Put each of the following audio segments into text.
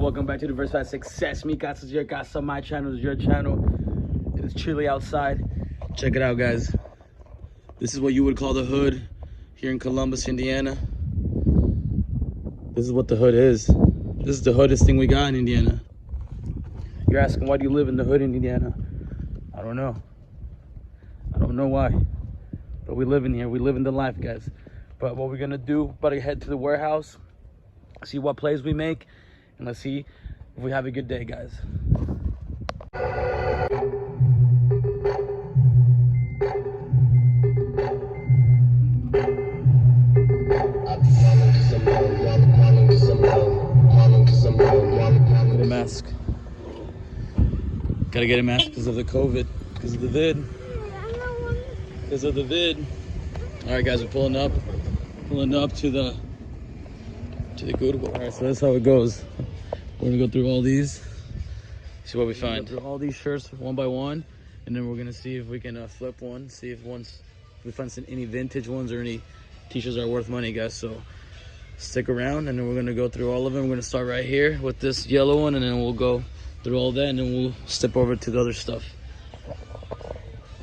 welcome back to Diversified Success. Mi casa is your casa, my channel is your channel. It is chilly outside. Check it out, guys. This is what you would call the hood here in Columbus, Indiana. This is what the hood is. This is the hoodest thing we got in Indiana. You're asking, why do you live in the hood in Indiana? I don't know. I don't know why. But we live in here. We live in the life, guys. But what we're gonna do, about to head to the warehouse, see what plays we make, and let's see if we have a good day, guys. Get a mask. Gotta get a mask because of the COVID, because of the vid. Because of the vid. All right, guys, we're pulling up to the Goodwill. All right, so that's how it goes. We're gonna go through all these, see what we find. Go through all these shirts one by one, and then we're gonna see if we can flip one, see if we find any vintage ones or any t-shirts that are worth money, guys. So stick around, and then we're gonna go through all of them. We're gonna start right here with this yellow one, and then we'll go through all that, and then we'll step over to the other stuff.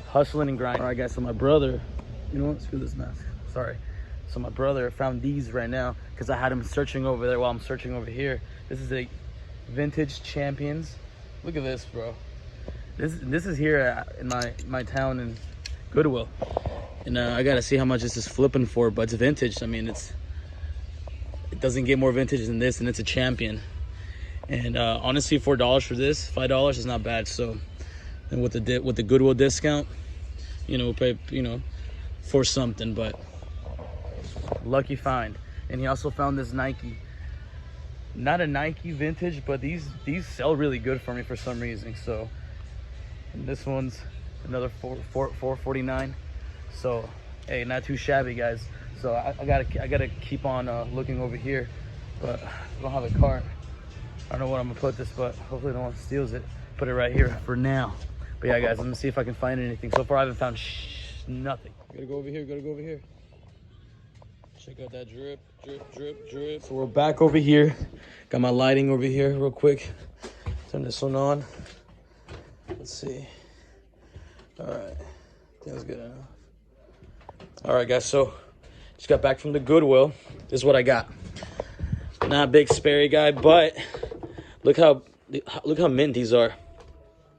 Hustling and grinding. All right, guys, so my brother, you know what, screw this mask, sorry. So my brother found these right now because I had him searching over there while I'm searching over here. This is a vintage Champions. Look at this, bro. This is here in my town in Goodwill, and I gotta see how much this is flipping for. But it's vintage. I mean, it doesn't get more vintage than this, and it's a Champion. And honestly, $4 for this, $5 is not bad. So, and with the Goodwill discount, you know, we'll pay, you know, for something. But lucky find. And he also found this Nike. Not a Nike vintage, but these sell really good for me for some reason. So, and this one's another $4.49. So, hey, not too shabby, guys. So I gotta keep on looking over here, but I don't have a cart. I don't know what I'm gonna put this, but hopefully no one steals it. Put it right here for now. But yeah, guys, let me see if I can find anything. So far, I haven't found nothing. Gotta go over here. Gotta go over here. Check out that drip, drip, drip, drip. So we're back over here. Got my lighting over here real quick. Turn this one on. Let's see. All right, I think that's good enough. All right, guys, so just got back from the Goodwill. This is what I got. Not a big Sperry guy, but look how mint these are.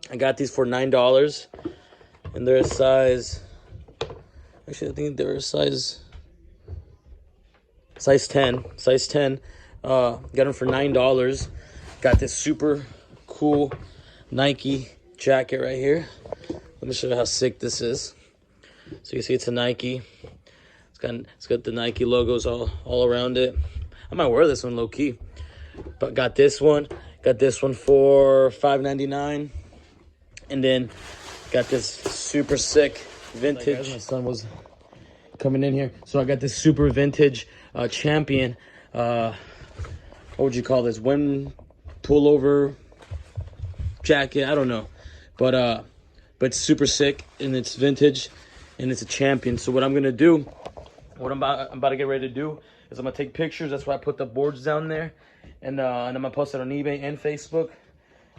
I got these for $9, and they're a size. Actually, I think they're a size 10. Size 10. Got them for $9. Got this super cool Nike jacket right here. Let me show you how sick this is. So you see it's a Nike. It's got the Nike logos all around it. I might wear this one low key. But got this one. Got this one for $5.99. And then got this super sick vintage. Guys, my son was coming in here. So I got this super vintage Champion. What would you call this? Wind pullover jacket. I don't know. But it's super sick, and it's vintage, and it's a Champion. So what I'm gonna do, what I'm about to get ready to do is I'm gonna take pictures. That's why I put the boards down there, and I'm gonna post it on eBay and Facebook.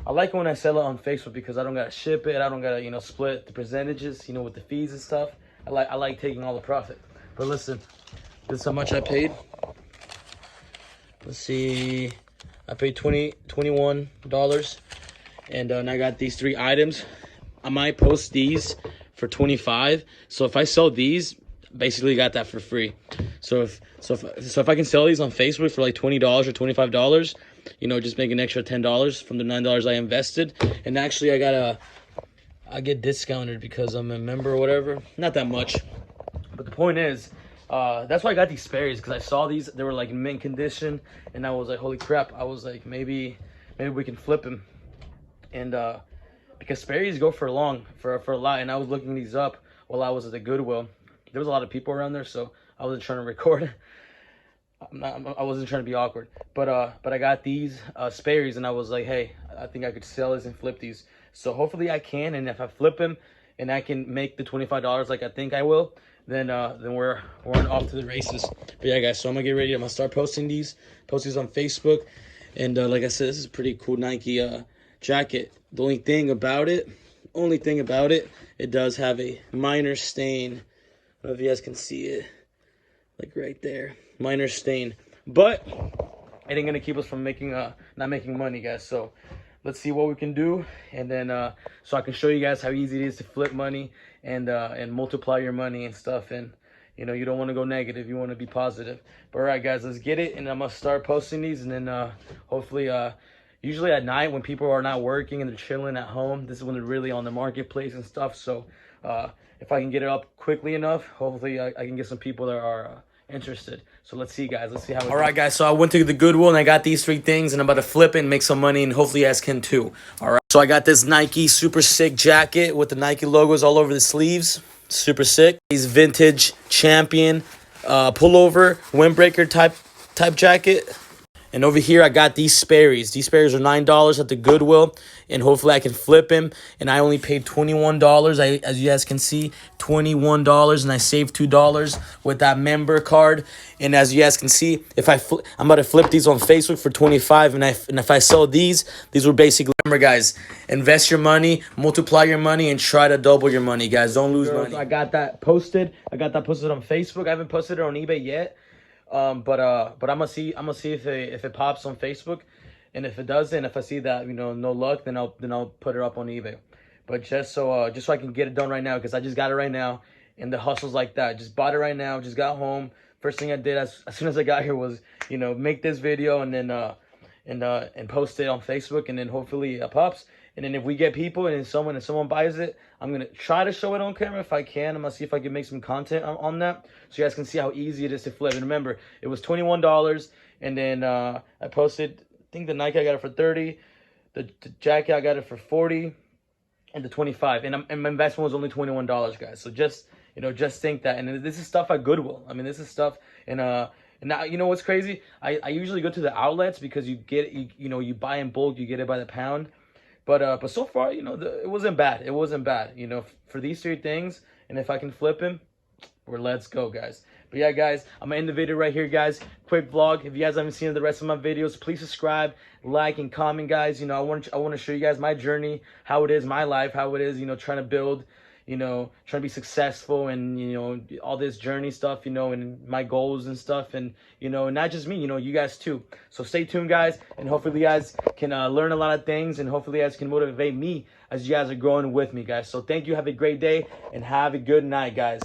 I like it when I sell it on Facebook because I don't gotta ship it. I don't gotta, you know, split the percentages, you know, with the fees and stuff. I like taking all the profit. But listen, this is how much I paid. Let's see, I paid $21, and I got these 3 items. I might post these for $25. So if I sell these, basically got that for free. So if I can sell these on Facebook for like $20 or $25, you know, just make an extra $10 from the $9 I invested. And actually, I get discounted because I'm a member or whatever. Not that much, but the point is, that's why I got these Sperry's, because I saw these. They were like in mint condition, and I was like, holy crap. I was like, maybe we can flip them. And because Sperry's go for a lot, and I was looking these up while I was at the Goodwill. There was a lot of people around there, so I wasn't trying to record. I wasn't trying to be awkward, but I got these Sperry's, and I was like, hey, I think I could sell these and flip these. So hopefully I can, and if I flip them and I can make the $25 like I think I will, then we're off to the races. But yeah, guys, so I'm gonna get ready. I'm gonna start posting these on Facebook, And like I said, this is a pretty cool Nike jacket. The only thing about it, it does have a minor stain. I don't know if you guys can see it, like right there, minor stain. But it ain't gonna keep us from making not making money, guys. So let's see what we can do, and then so I can show you guys how easy it is to flip money and multiply your money and stuff. And you know, you don't want to go negative, you want to be positive. But all right, guys, let's get it. And I'm gonna start posting these, and then hopefully usually at night when people are not working and they're chilling at home, this is when they're really on the marketplace and stuff. So if I can get it up quickly enough, hopefully I can get some people that are interested. So let's see, guys. Let's see how it goes. All right, guys. So I went to the Goodwill and I got these 3 things, and I'm about to flip it and make some money, and hopefully you guys can too. All right. So I got this Nike super sick jacket with the Nike logos all over the sleeves. Super sick. These vintage champion pullover windbreaker type jacket. And over here, I got these Sperry's. These Sperry's are $9 at the Goodwill, and hopefully I can flip him. And I only paid $21. As you guys can see, $21, and I saved $2 with that member card. And as you guys can see, if I'm about to flip these on Facebook for $25, and if I sell these were basically. Remember, guys, invest your money, multiply your money, and try to double your money, guys. Don't lose money. I got that posted. I got that posted on Facebook. I haven't posted it on eBay yet. But I'm gonna see if it pops on Facebook, and if it doesn't, if I see that, you know, no luck, then I'll put it up on eBay. But just so I can get it done right now, because I just got it right now, and the hustle's like that. Just bought it right now, just got home. First thing I did as soon as I got here was, you know, make this video and then and post it on Facebook, and then hopefully it pops. And then if we get people and someone buys it, I'm gonna try to show it on camera if I can. I'm gonna see if I can make some content on that, so you guys can see how easy it is to flip. And remember, it was $21, and then I posted. I think the Nike I got it for $30, the jacket I got it for $40, and the $25. And my investment was only $21, guys. So just think that. And this is stuff at Goodwill. I mean, this is stuff and now, you know what's crazy? I usually go to the outlets because you buy in bulk, you get it by the pound. But so far, you know, it wasn't bad. It wasn't bad, you know, for these 3 things. And if I can flip him, let's go, guys. But yeah, guys, I'm gonna end the video right here, guys. Quick vlog. If you guys haven't seen the rest of my videos, please subscribe, like, and comment, guys. You know, I want to show you guys my journey, how it is, my life, how it is, you know, trying to build, you know, trying to be successful, and, you know, all this journey stuff, you know, and my goals and stuff, and, you know, not just me, you know, you guys too. So stay tuned, guys, and hopefully you guys can learn a lot of things, and hopefully you guys can motivate me as you guys are growing with me, guys. So thank you. Have a great day, and have a good night, guys.